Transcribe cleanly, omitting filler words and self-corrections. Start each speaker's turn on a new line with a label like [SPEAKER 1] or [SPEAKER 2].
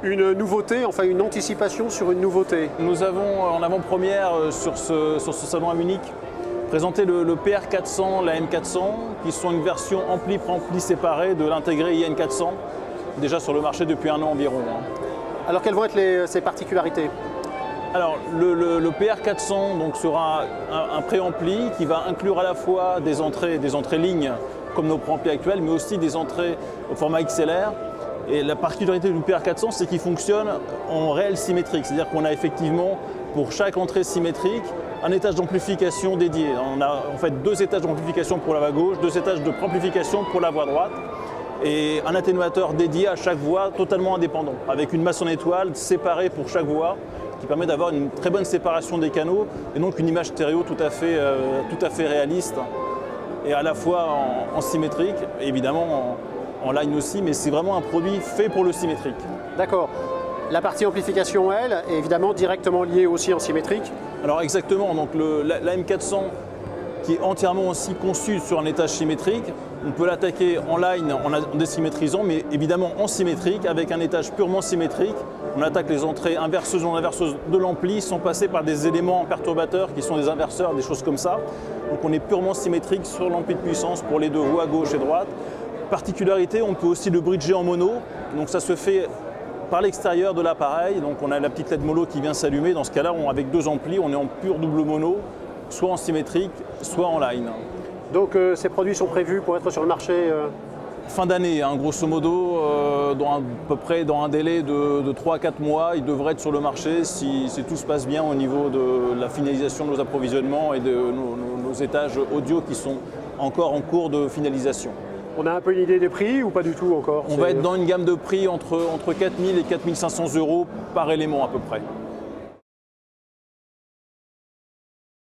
[SPEAKER 1] une nouveauté, enfin une anticipation sur une nouveauté.
[SPEAKER 2] Nous avons en avant-première sur ce salon à Munich présenté le PR400, la M400, qui sont une version ampli-préampli séparée de l'intégré IN400, déjà sur le marché depuis 1 an environ.
[SPEAKER 1] Alors quelles vont être ces particularités?
[SPEAKER 2] Alors le PR400 donc, sera un préampli qui va inclure à la fois des entrées lignes comme nos préamplis actuels, mais aussi des entrées au format XLR. Et la particularité du PR400, c'est qu'il fonctionne en réel symétrique, c'est-à-dire qu'on a effectivement pour chaque entrée symétrique un étage d'amplification dédié. On a en fait 2 étages d'amplification pour la voix gauche, 2 étages de préamplification pour la voix droite et un atténuateur dédié à chaque voix totalement indépendant, avec une masse en étoile séparée pour chaque voix qui permet d'avoir une très bonne séparation des canaux et donc une image stéréo tout à fait réaliste et à la fois en symétrique, évidemment en line aussi, mais c'est vraiment un produit fait pour le symétrique.
[SPEAKER 1] D'accord. La partie amplification, elle, est évidemment directement liée aussi en symétrique.
[SPEAKER 2] Alors exactement, donc la M400 qui est entièrement aussi conçue sur un étage symétrique, on peut l'attaquer en line en désymétrisant, mais évidemment en symétrique, avec un étage purement symétrique. On attaque les entrées inverseuses ou non inverseuses de l'ampli sans passer par des éléments perturbateurs qui sont des inverseurs, des choses comme ça. Donc on est purement symétrique sur l'ampli de puissance pour les 2 voix gauche et droite. Particularité, on peut aussi le bridger en mono, donc ça se fait par l'extérieur de l'appareil, donc on a la petite LED mono qui vient s'allumer. Dans ce cas-là, avec 2 amplis, on est en pur double mono, soit en symétrique, soit en line.
[SPEAKER 1] Donc ces produits sont prévus pour être sur le marché
[SPEAKER 2] fin d'année, hein, grosso modo, à peu près dans un délai de 3 à 4 mois, ils devraient être sur le marché si tout se passe bien au niveau de la finalisation de nos approvisionnements et de nos étages audio qui sont encore en cours de finalisation.
[SPEAKER 1] On a un peu une idée des prix ou pas du tout encore?
[SPEAKER 2] On va être dans une gamme de prix entre 4 000 et 4 500 € par élément à peu près.